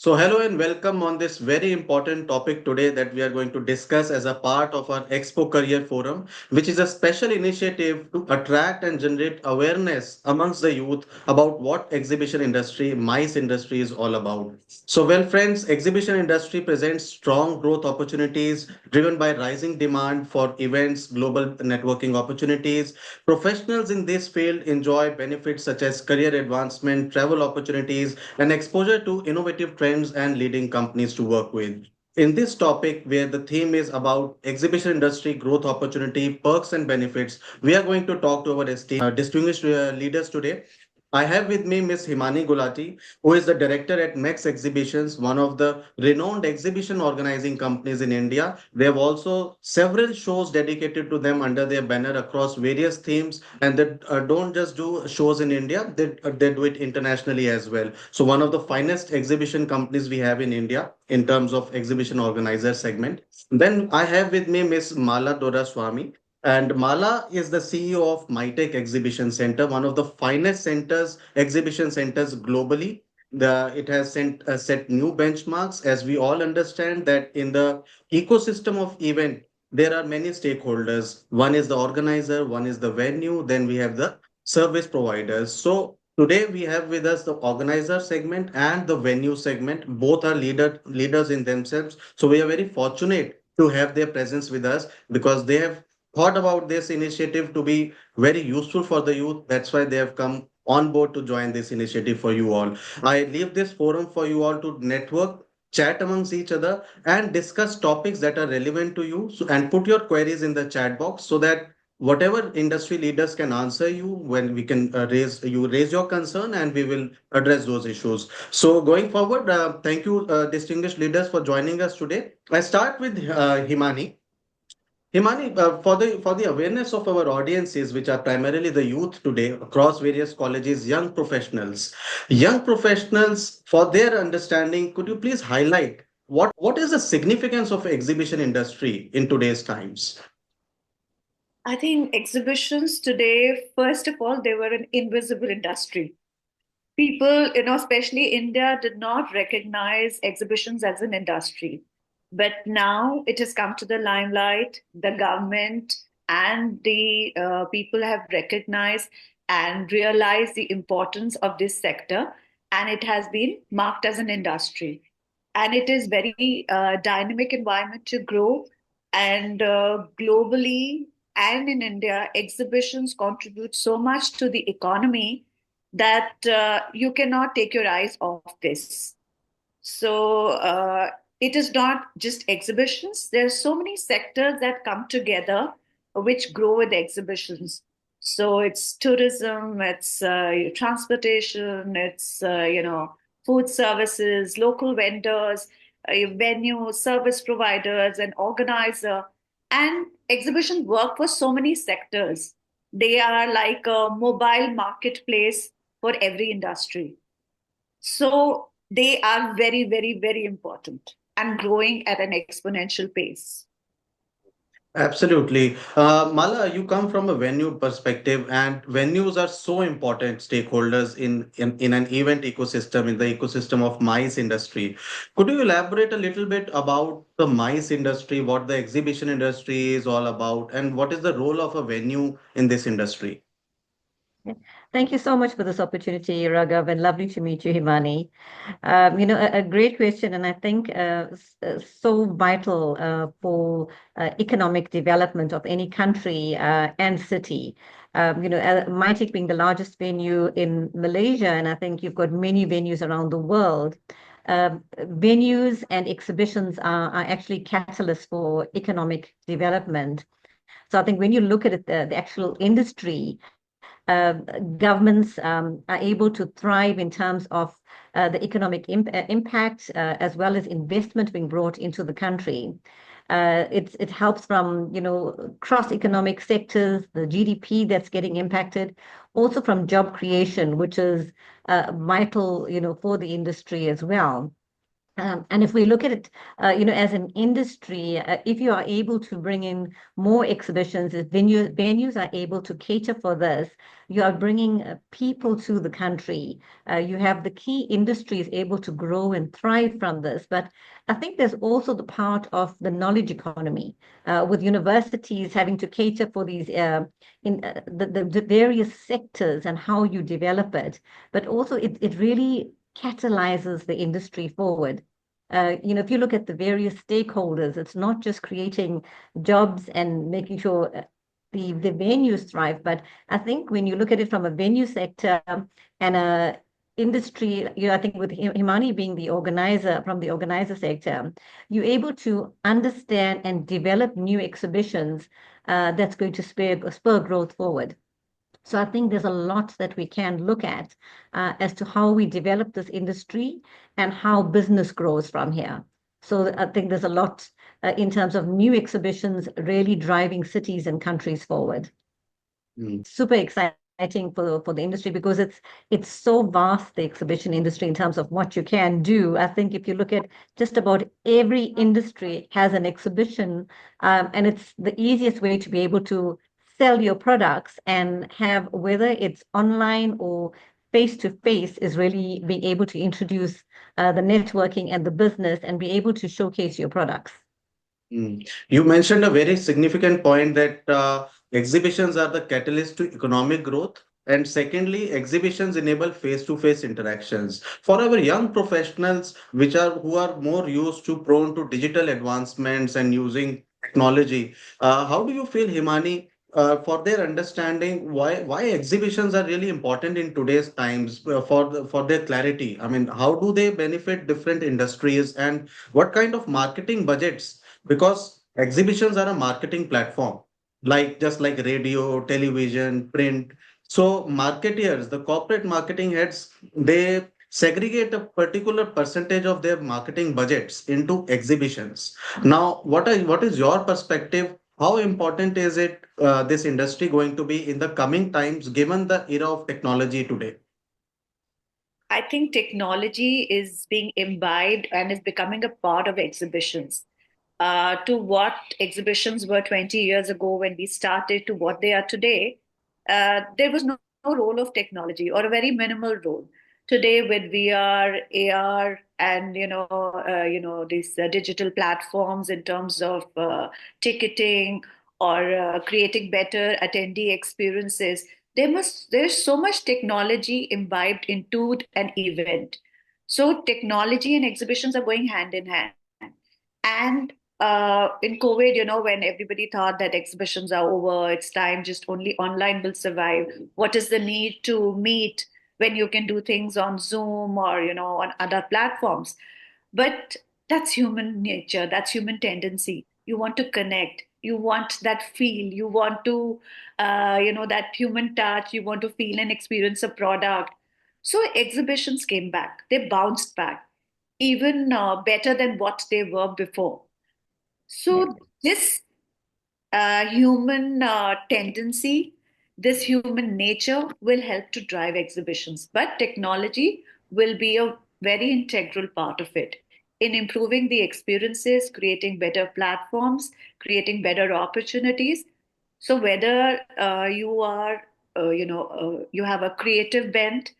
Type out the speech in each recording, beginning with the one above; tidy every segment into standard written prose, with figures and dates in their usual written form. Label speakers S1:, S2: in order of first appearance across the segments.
S1: So, hello and welcome on this very important topic today that we are going to discuss as a part of our Expo Career Forum, which is a special initiative to attract and generate awareness amongst the youth about what exhibition industry, MICE industry is all about. So, well, friends, exhibition industry presents strong growth opportunities driven by rising demand for events, global networking opportunities. Professionals in this field enjoy benefits such as career advancement, travel opportunities, and exposure to innovative trends and leading companies to work with. In this topic, where the theme is about exhibition industry growth opportunity, perks, and benefits, we are going to talk to our esteemed distinguished leaders today. I have with me Ms. Himani Gulati, who is the director at Max Exhibitions, one of the renowned exhibition organizing companies in India. They have also several shows dedicated to them under their banner across various themes, and they don't just do shows in India; they do it internationally as well. So one of the finest exhibition companies we have in India in terms of exhibition organizer segment. Then I have with me Ms. Mala Doraswamy. And Mala is the CEO of MyTech Exhibition Center, one of the finest exhibition centers globally. It has set new benchmarks, as we all understand that in the ecosystem of event, there are many stakeholders. One is the organizer, one is the venue, then we have the service providers. So today we have with us the organizer segment and the venue segment. Both are leaders in themselves. So we are very fortunate to have their presence with us because they have thought about this initiative to be very useful for the youth. That's why they have come on board to join this initiative for you all. I leave this forum for you all to network, chat amongst each other, and discuss topics that are relevant to you. And put your queries in the chat box so that whatever industry leaders can answer you when we can raise your concern and we will address those issues. So going forward, thank you, distinguished leaders, for joining us today. I start with Himani. Himani, for the awareness of our audiences, which are primarily the youth today across various colleges, young professionals, for their understanding, could you please highlight what is the significance of exhibition industry in today's times?
S2: I think exhibitions today, first of all, they were an invisible industry. People, especially India, did not recognize exhibitions as an industry. But now it has come to the limelight. The government and the people have recognized and realized the importance of this sector, and it has been marked as an industry. And it is very dynamic environment to grow. And globally and in India, exhibitions contribute so much to the economy that you cannot take your eyes off this. So it is not just exhibitions. There are so many sectors that come together which grow with exhibitions. So it's tourism, it's transportation, it's food services, local vendors, venues, service providers, and organizer. And exhibition work for so many sectors. They are like a mobile marketplace for every industry. So they are very, very, very important and growing at an exponential pace.
S1: Absolutely. Mala, you come from a venue perspective, and venues are so important stakeholders in an event ecosystem, in the ecosystem of MICE industry. Could you elaborate a little bit about the MICE industry, what the exhibition industry is all about, and what is the role of a venue in this industry?
S3: Yeah. Thank you so much for this opportunity, Raghav, and lovely to meet you, Himani. A great question, and I think so vital for economic development of any country and city. MITEC being the largest venue in Malaysia, and I think you've got many venues around the world. Venues and exhibitions are actually catalysts for economic development. So I think when you look at it, the actual industry, governments are able to thrive in terms of the economic impact as well as investment being brought into the country. It helps from cross economic sectors, the GDP that's getting impacted, also from job creation, which is vital for the industry as well. And if we look at it, as an industry, if you are able to bring in more exhibitions, if venues are able to cater for this, you are bringing people to the country. You have the key industries able to grow and thrive from this. But I think there's also the part of the knowledge economy, with universities having to cater for these the various sectors and how you develop it. But also, it really catalyzes the industry forward. If you look at the various stakeholders, it's not just creating jobs and making sure the venues thrive, but I think when you look at it from a venue sector and a industry, I think with Himani being the organizer from the organizer sector, you're able to understand and develop new exhibitions that's going to spur growth forward. So I think there's a lot that we can look at as to how we develop this industry and how business grows from here. So I think there's a lot in terms of new exhibitions really driving cities and countries forward.
S1: Mm.
S3: Super exciting for the industry because it's so vast, the exhibition industry, in terms of what you can do. I think if you look at just about every industry has an exhibition, and it's the easiest way to be able to sell your products and have, whether it's online or face to face, is really being able to introduce the networking and the business and be able to showcase your products.
S1: You mentioned a very significant point that exhibitions are the catalyst to economic growth. And secondly, exhibitions enable face-to-face interactions. For our young professionals, who are more used to prone to digital advancements and using technology, how do you feel, Himani, for their understanding why exhibitions are really important in today's times for their clarity? I mean, how do they benefit different industries and what kind of marketing budgets? Because exhibitions are a marketing platform, like just like radio, television, print. So marketeers, the corporate marketing heads, they segregate a particular percentage of their marketing budgets into exhibitions. Now what is your perspective? How important is it, this industry going to be in the coming times given the era of technology today?
S2: I think technology is being imbibed and is becoming a part of exhibitions. To what exhibitions were 20 years ago when we started to what they are today, there was no role of technology or a very minimal role. Today, with VR, AR, and these digital platforms in terms of ticketing or creating better attendee experiences, there's so much technology imbibed into an event. So technology and exhibitions are going hand in hand. And in COVID, when everybody thought that exhibitions are over, it's time, just only online will survive. What is the need to meet when you can do things on Zoom or, on other platforms? But that's human nature, that's human tendency. You want to connect, you want that feel, you want to, that human touch, you want to feel and experience a product. So exhibitions came back, they bounced back even better than what they were before.
S3: Yeah.
S2: So this human tendency, this human nature will help to drive exhibitions. But technology will be a very integral part of it in improving the experiences, creating better platforms, creating better opportunities. So whether you have a creative bent,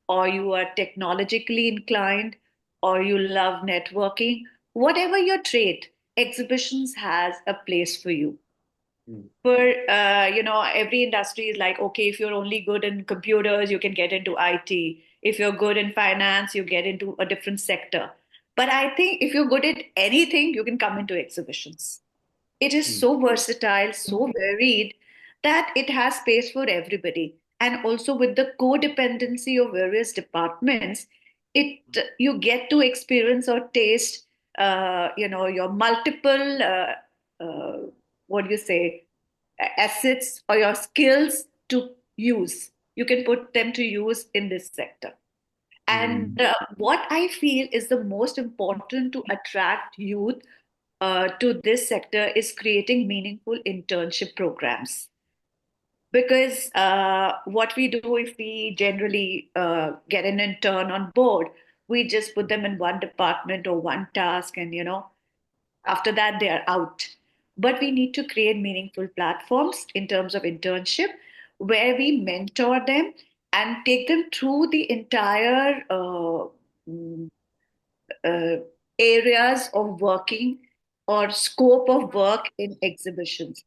S2: or you are technologically inclined, or you love networking, whatever your trait, exhibitions has a place for you.
S1: Mm.
S2: For every industry is like, okay, if you're only good in computers, you can get into IT. If you're good in finance, you get into a different sector. But I think if you're good at anything, you can come into exhibitions. It is
S1: Mm.
S2: so versatile, so varied, that it has space for everybody. And also with the codependency of various departments, it you get to experience or taste, your multiple, uh, what do you say, assets or your skills to use. You can put them to use in this sector. And
S1: Mm.
S2: what I feel is the most important to attract youth to this sector is creating meaningful internship programs. Because what we do, if we generally get an intern on board, we just put them in one department or one task, and after that they are out. But we need to create meaningful platforms in terms of internship where we mentor them and take them through the entire mm, uh, areas of working or scope of work in exhibitions.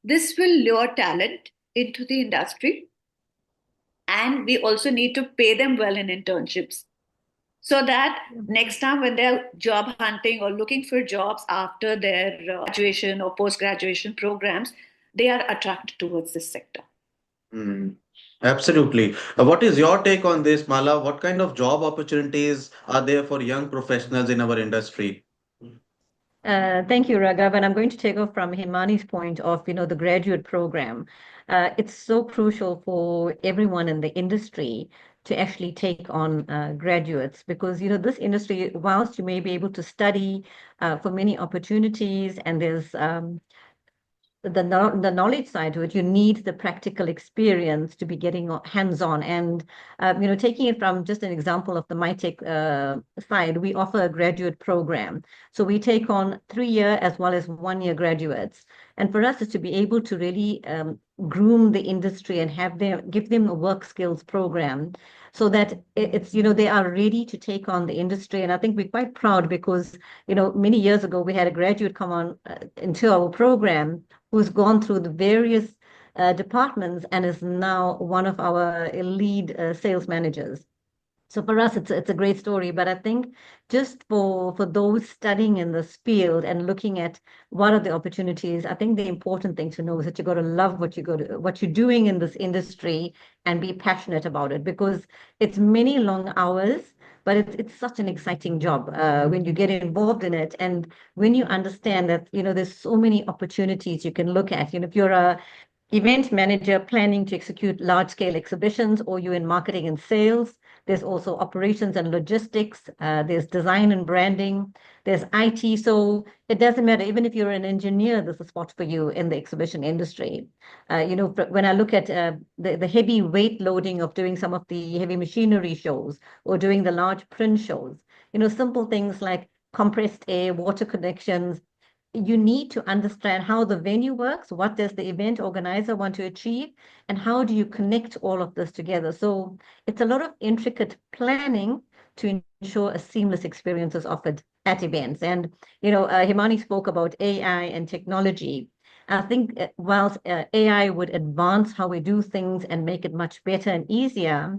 S2: This will lure talent into the industry, and we also need to pay them well in internships so that next time when they're job hunting or looking for jobs after their graduation or post graduation programs, they are attracted towards this sector.
S1: Hmm. Absolutely. What is your take on this, Mala? What kind of job opportunities are there for young professionals in our industry?
S3: Thank you, Raghav. And I'm going to take off from Himani's point of, the graduate program. It's so crucial for everyone in the industry to actually take on graduates because, this industry, whilst you may be able to study for many opportunities and there's the knowledge side to it, you need the practical experience to be getting hands-on. And taking it from just an example of the MyTech side, we offer a graduate program. So we take on 3-year as well as 1-year graduates. And for us is to be able to really groom the industry and give them a work skills program so that it's they are ready to take on the industry. And I think we're quite proud because many years ago we had a graduate come on into our program who's gone through the various departments and is now one of our lead sales managers. So for us, it's a great story. But I think just for those studying in this field and looking at what are the opportunities, I think the important thing to know is that you got to love what you're doing in this industry and be passionate about it because it's many long hours. But it's such an exciting job when you get involved in it, and when you understand that there's so many opportunities you can look at. If you're a event manager planning to execute large scale exhibitions, or you're in marketing and sales. There's also operations and logistics. There's design and branding. There's IT. So it doesn't matter. Even if you're an engineer, there's a spot for you in the exhibition industry. When I look at the heavy weight loading of doing some of the heavy machinery shows or doing the large print shows, simple things like compressed air, water connections, you need to understand how the venue works, what does the event organizer want to achieve, and how do you connect all of this together. So it's a lot of intricate planning to ensure a seamless experience is offered at events. And, Himani spoke about AI and technology. I think whilst AI would advance how we do things and make it much better and easier,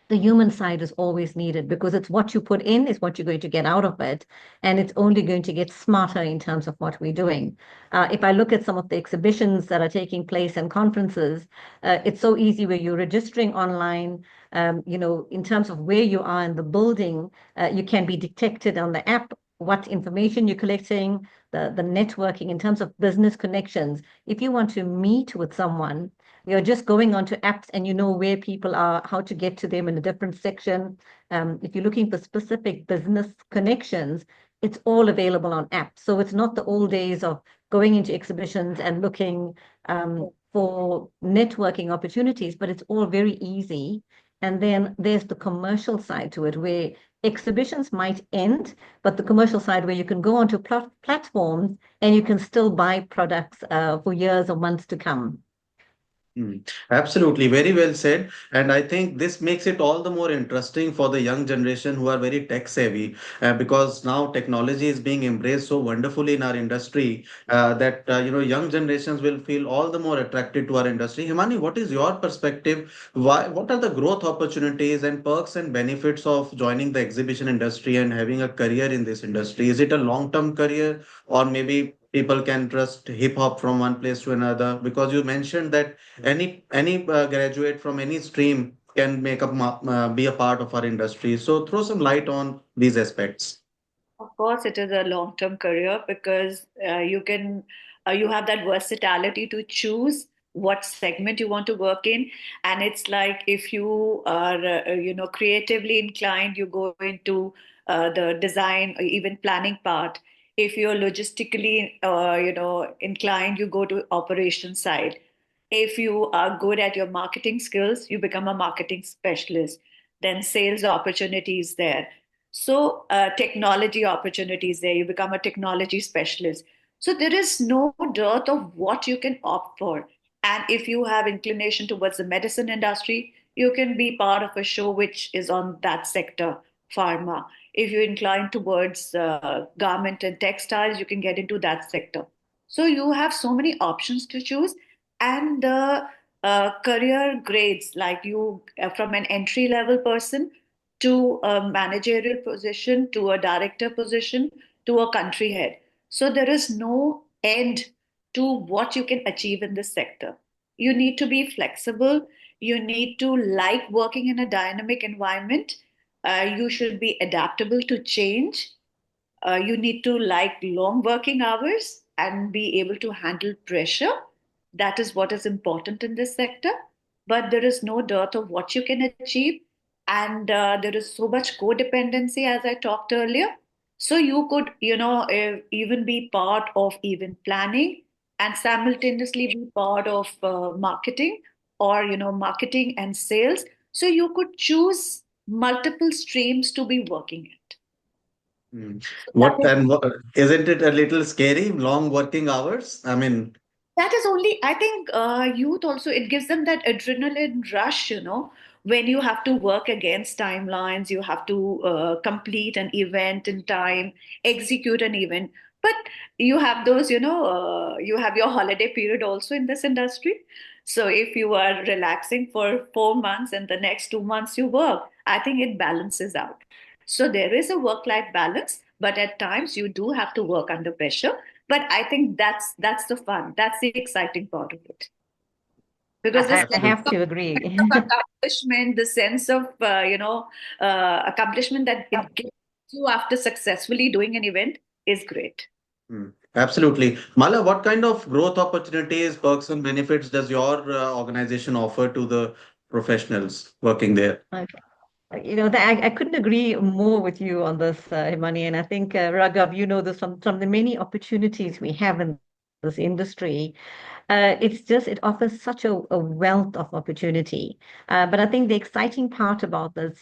S3: the human side is always needed because it's what you put in is what you're going to get out of it. And it's only going to get smarter in terms of what we're doing. If I look at some of the exhibitions that are taking place and conferences, it's so easy where you're registering online. In terms of where you are in the building, you can be detected on the app, what information you're collecting, the networking in terms of business connections. If you want to meet with someone, you're just going onto apps and you know where people are, how to get to them in a different section. If you're looking for specific business connections, it's all available on apps. So it's not the old days of going into exhibitions and looking for networking opportunities, but it's all very easy. And then there's the commercial side to it where exhibitions might end, but the commercial side where you can go onto platforms and you can still buy products for years or months to come.
S1: Absolutely, very well said. And I think this makes it all the more interesting for the young generation who are very tech savvy, because now technology is being embraced so wonderfully in our industry that young generations will feel all the more attracted to our industry. Himani, what is your perspective? What are the growth opportunities and perks and benefits of joining the exhibition industry and having a career in this industry? Is it a long-term career, or maybe people can just hip hop from one place to another? Because you mentioned that any graduate from any stream can be a part of our industry. So throw some light on these aspects.
S2: Of course, it is a long-term career because you have that versatility to choose what segment you want to work in, and it's like if you are creatively inclined, you go into the design or even planning part. If you're logistically inclined, you go to operation side. If you are good at your marketing skills, you become a marketing specialist. Then sales opportunities there. So technology opportunities there, you become a technology specialist. So there is no dearth of what you can opt for. And if you have inclination towards the medicine industry, you can be part of a show which is on that sector, pharma. If you incline towards garment and textiles, you can get into that sector. So you have so many options to choose, and the career grades, like you from an entry level person to a managerial position, to a director position, to a country head. So there is no end to what you can achieve in this sector. You need to be flexible. You need to like working in a dynamic environment. You should be adaptable to change. You need to like long working hours and be able to handle pressure. That is what is important in this sector. But there is no dearth of what you can achieve. And there is so much codependency, as I talked earlier. So you could, even be part of event planning and simultaneously be part of marketing, or, marketing and sales. So you could choose multiple streams to be working at.
S1: Mm.
S2: So that is
S1: Isn't it a little scary? Long working hours? I mean,
S2: that is only, I think, youth also, it gives them that adrenaline rush, when you have to work against timelines, you have to complete an event in time, execute an event. But you have those, you have your holiday period also in this industry. So if you are relaxing for 4 months and the next 2 months you work, I think it balances out. So there is a work life balance, but at times you do have to work under pressure. But I think that's the fun, that's the exciting part of it, because the
S3: I
S1: absolutely.
S3: have to agree.
S2: of accomplishment, the sense of accomplishment that it gives you after successfully doing an event is great.
S1: Absolutely. Mala, what kind of growth opportunities, perks, and benefits does your organization offer to the professionals working there?
S3: Okay. I couldn't agree more with you on this, Himani. And I think, Raghav, you know this from the many opportunities we have in this industry. It offers such a wealth of opportunity. But I think the exciting part about this,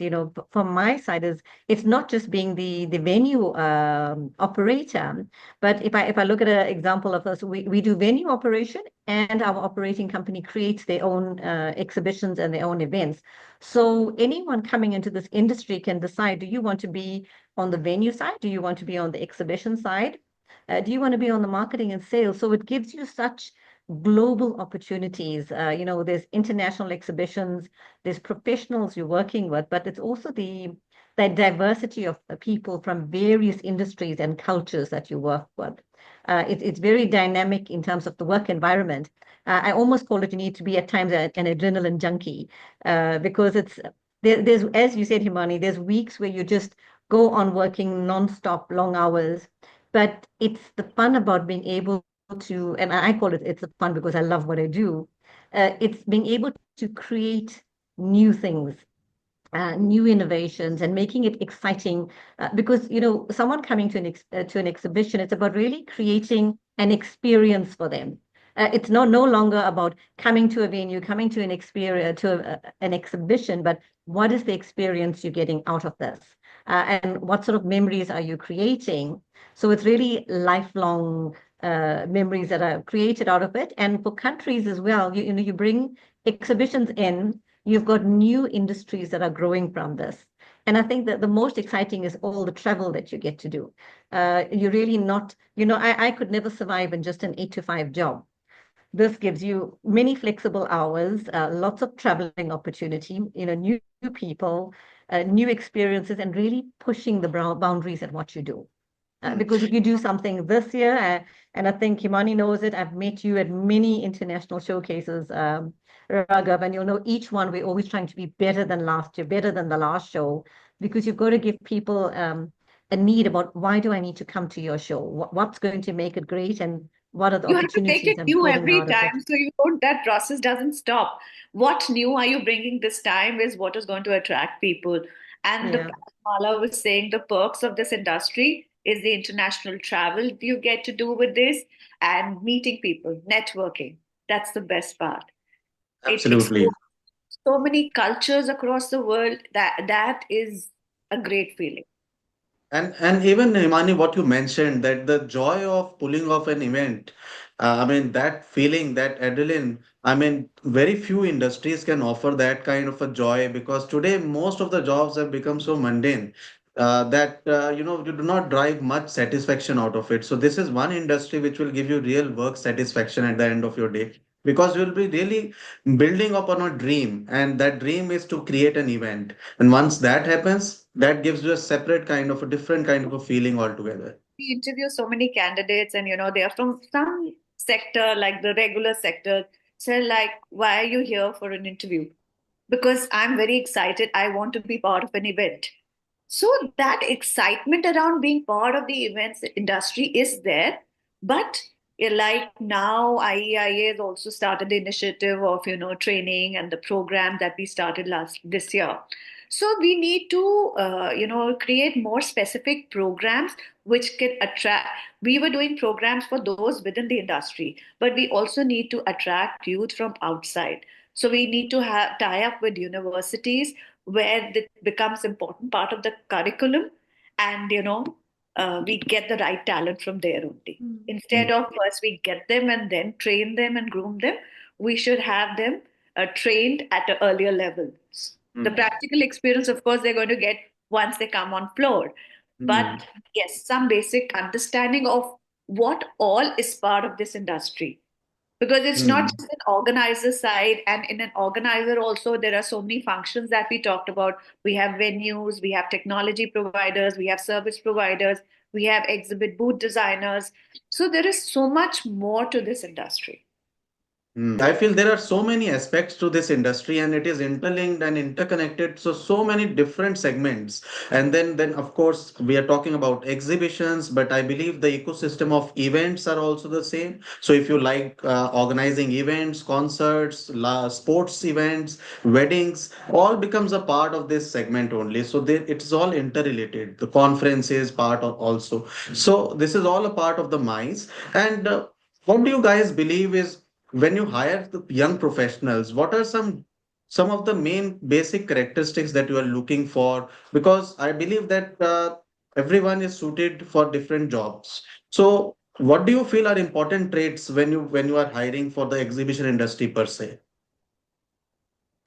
S3: from my side, is it's not just being the venue operator, but if I look at an example of us, we do venue operation, and our operating company creates their own exhibitions and their own events. So anyone coming into this industry can decide, do you want to be on the venue side? Do you want to be on the exhibition side? Do you want to be on the marketing and sales? So it gives you such global opportunities. There's international exhibitions, there's professionals you're working with, but it's also the diversity of the people from various industries and cultures that you work with. It's very dynamic in terms of the work environment. I almost call it, you need to be at times an adrenaline junkie, because there's, as you said, Himani, there's weeks where you just go on working non-stop long hours, but it's the fun about being able to, and I call it's a fun because I love what I do. It's being able to create new things, new innovations, and making it exciting. Because someone coming to an exhibition, it's about really creating an experience for them. It's no longer about coming to a venue, coming to an experience, an exhibition, but what is the experience you're getting out of this, and what sort of memories are you creating? So it's really lifelong memories that are created out of it. And for countries as well, you bring exhibitions in, you've got new industries that are growing from this. And I think that the most exciting is all the travel that you get to do. You're really not, I could never survive in just an 8 to 5 job. This gives you many flexible hours, lots of traveling opportunity, new people, new experiences, and really pushing the boundaries at what you do.
S1: Mm.
S3: Because if you do something this year, and I think Himani knows it, I've met you at many international showcases, Raghav, and you'll know each one, we're always trying to be better than last year, better than the last show, because you've got to give people a need about, why do I need to come to your show? What's going to make it great, and what are the
S2: You have to make
S3: opportunities
S2: it
S3: I'm
S2: new
S3: getting
S2: every
S3: out of it?
S2: time, so you don't, that process doesn't stop. What new are you bringing this time is what is going to attract people. And the,
S3: Yeah.
S2: as Mala was saying, the perks of this industry is the international travel you get to do with this, and meeting people, networking. That's the best part. It
S1: Absolutely.
S2: exposes so many cultures across the world, that is a great feeling.
S1: And even Himani, what you mentioned, that the joy of pulling off an event, I mean that feeling, that adrenaline. I mean, very few industries can offer that kind of a joy because today most of the jobs have become so mundane that you do not drive much satisfaction out of it. So this is one industry which will give you real work satisfaction at the end of your day because you will be really building upon a dream, and that dream is to create an event. And once that happens, that gives you a separate kind of a different kind of a feeling altogether.
S2: We interview so many candidates, and they are from some sector, like the regular sector. So, like, why are you here for an interview? Because I'm very excited. I want to be part of an event. So that excitement around being part of the events industry is there, but like now IEIA has also started the initiative of training and the program that we started last this year. So we need to create more specific programs which can attract. We were doing programs for those within the industry, but we also need to attract youth from outside. So we need to have tie up with universities where it becomes important part of the curriculum, and we get the right talent from there only. Instead of first we get them and then train them and groom them, we should have them trained at an earlier level. The
S1: Mm.
S2: practical experience, of course, they're going to get once they come on floor,
S1: Mm.
S2: but yes, some basic understanding of what all is part of this industry, because it's not
S1: Mm.
S2: just an organizer side, and in an organizer also there are so many functions that we talked about. We have venues, we have technology providers, we have service providers, we have exhibit booth designers. So there is so much more to this industry.
S1: I feel there are so many aspects to this industry, and it is interlinked and interconnected. So many different segments. And then of course we are talking about exhibitions, but I believe the ecosystem of events are also the same. So if you like organizing events, concerts, sports events, weddings, all becomes a part of this segment only. So it's all interrelated. The conferences part also. So this is all a part of the MICE. And what do you guys believe is, when you hire the young professionals, what are some of the main basic characteristics that you are looking for? Because I believe that everyone is suited for different jobs. So what do you feel are important traits when you are hiring for the exhibition industry per se?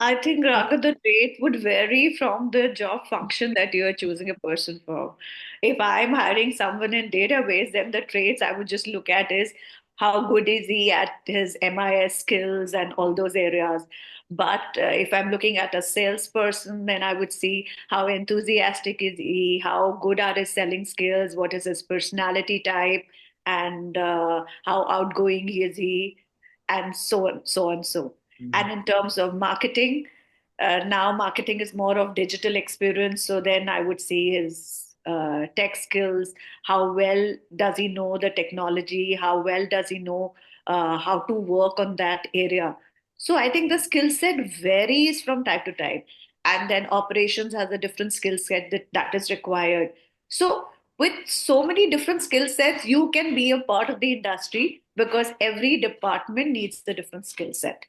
S2: I think, Raga, the rate would vary from the job function that you are choosing a person for. If I'm hiring someone in database, then the traits I would just look at is how good is he at his MIS skills and all those areas. But if I'm looking at a salesperson, then I would see how enthusiastic is he, how good are his selling skills, what is his personality type, and how outgoing is he, and so on, so on, so. And in terms of marketing, now marketing is more of digital experience. So then I would see his tech skills. How well does he know the technology? How well does he know how to work on that area? So I think the skill set varies from type to type. And then operations has a different skill set that is required. So with so many different skill sets, you can be a part of the industry because every department needs a different skill set.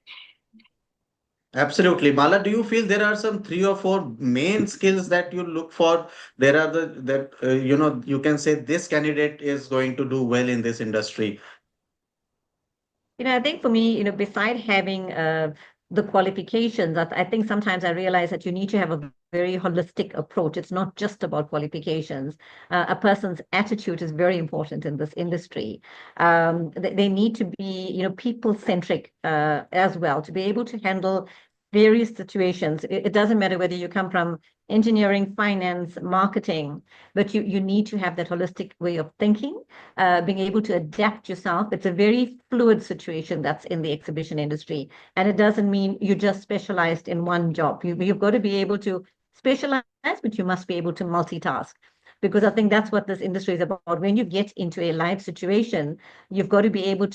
S1: Absolutely. Mala, do you feel there are some three or four main skills that you look for? There are the that you can say this candidate is going to do well in this industry.
S3: I think for me, beside having the qualifications, I think sometimes I realize that you need to have a very holistic approach. It's not just about qualifications. A person's attitude is very important in this industry. They need to be, people-centric as well, to be able to handle various situations. It doesn't matter whether you come from engineering, finance, marketing, but you need to have that holistic way of thinking, being able to adapt yourself. It's a very fluid situation that's in the exhibition industry. And it doesn't mean you're just specialized in one job. You've got to be able to specialize, but you must be able to multitask. Because I think that's what this industry is about. When you get into a live situation, you've got to be able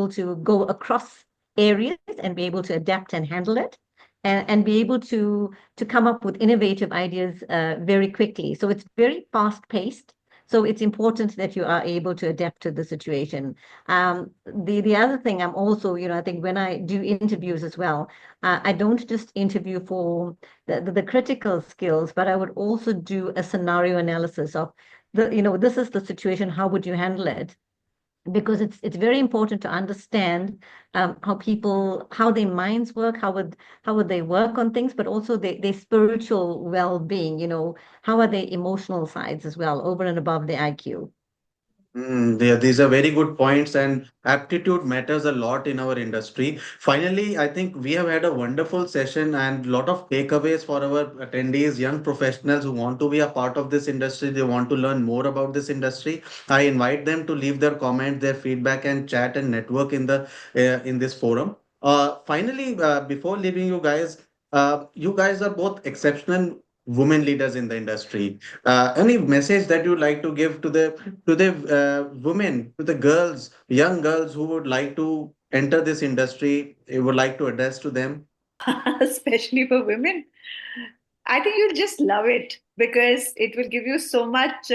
S3: to go across areas and be able to adapt and handle it, and be able to come up with innovative ideas very quickly. So it's very fast paced. So it's important that you are able to adapt to the situation. The other thing I'm also, I think when I do interviews as well, I don't just interview for the critical skills, but I would also do a scenario analysis of this is the situation, how would you handle it? Because it's very important to understand how their minds work, how would they work on things, but also their spiritual well-being, how are their emotional sides as well, over and above the IQ.
S1: These are very good points, and aptitude matters a lot in our industry. Finally, I think we have had a wonderful session and a lot of takeaways for our attendees, young professionals who want to be a part of this industry. They want to learn more about this industry. I invite them to leave their comment, their feedback, and chat and network in this forum. Finally, before leaving you guys are both exceptional women leaders in the industry. Any message that you like to give to the women, to the girls, young girls who would like to enter this industry, you would like to address to them?
S2: Especially for women. I think you'll just love it because it will give you so much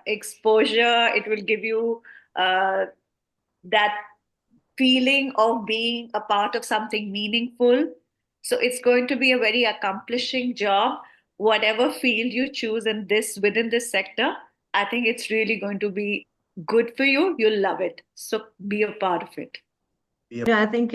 S2: exposure. It will give you uh, that feeling of being a part of something meaningful. So it's going to be a very accomplishing job, whatever field you choose within this sector. I think it's really going to be good for you. You'll love it. So be a part of it.
S1: Be
S3: I think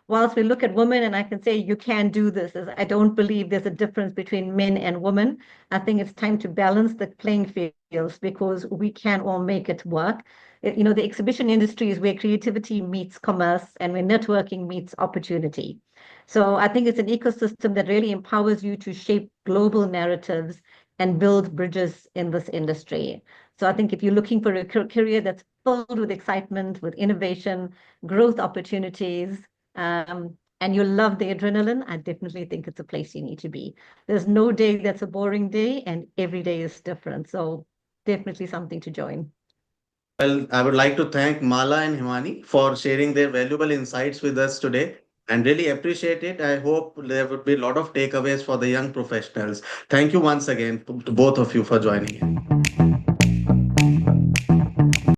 S3: whilst we look at women and I can say you can do this, I don't believe there's a difference between men and women. I think it's time to balance the playing fields because we can all make it work. The exhibition industry is where creativity meets commerce and where networking meets opportunity. So I think it's an ecosystem that really empowers you to shape global narratives and build bridges in this industry. So I think if you're looking for a career that's filled with excitement, with innovation, growth opportunities, and you love the adrenaline, I definitely think it's a place you need to be. There's no day that's a boring day, and every day is different. So definitely something to join.
S1: Well, I would like to thank Mala and Himani for sharing their valuable insights with us today and really appreciate it. I hope there would be a lot of takeaways for the young professionals. Thank you once again to both of you for joining in.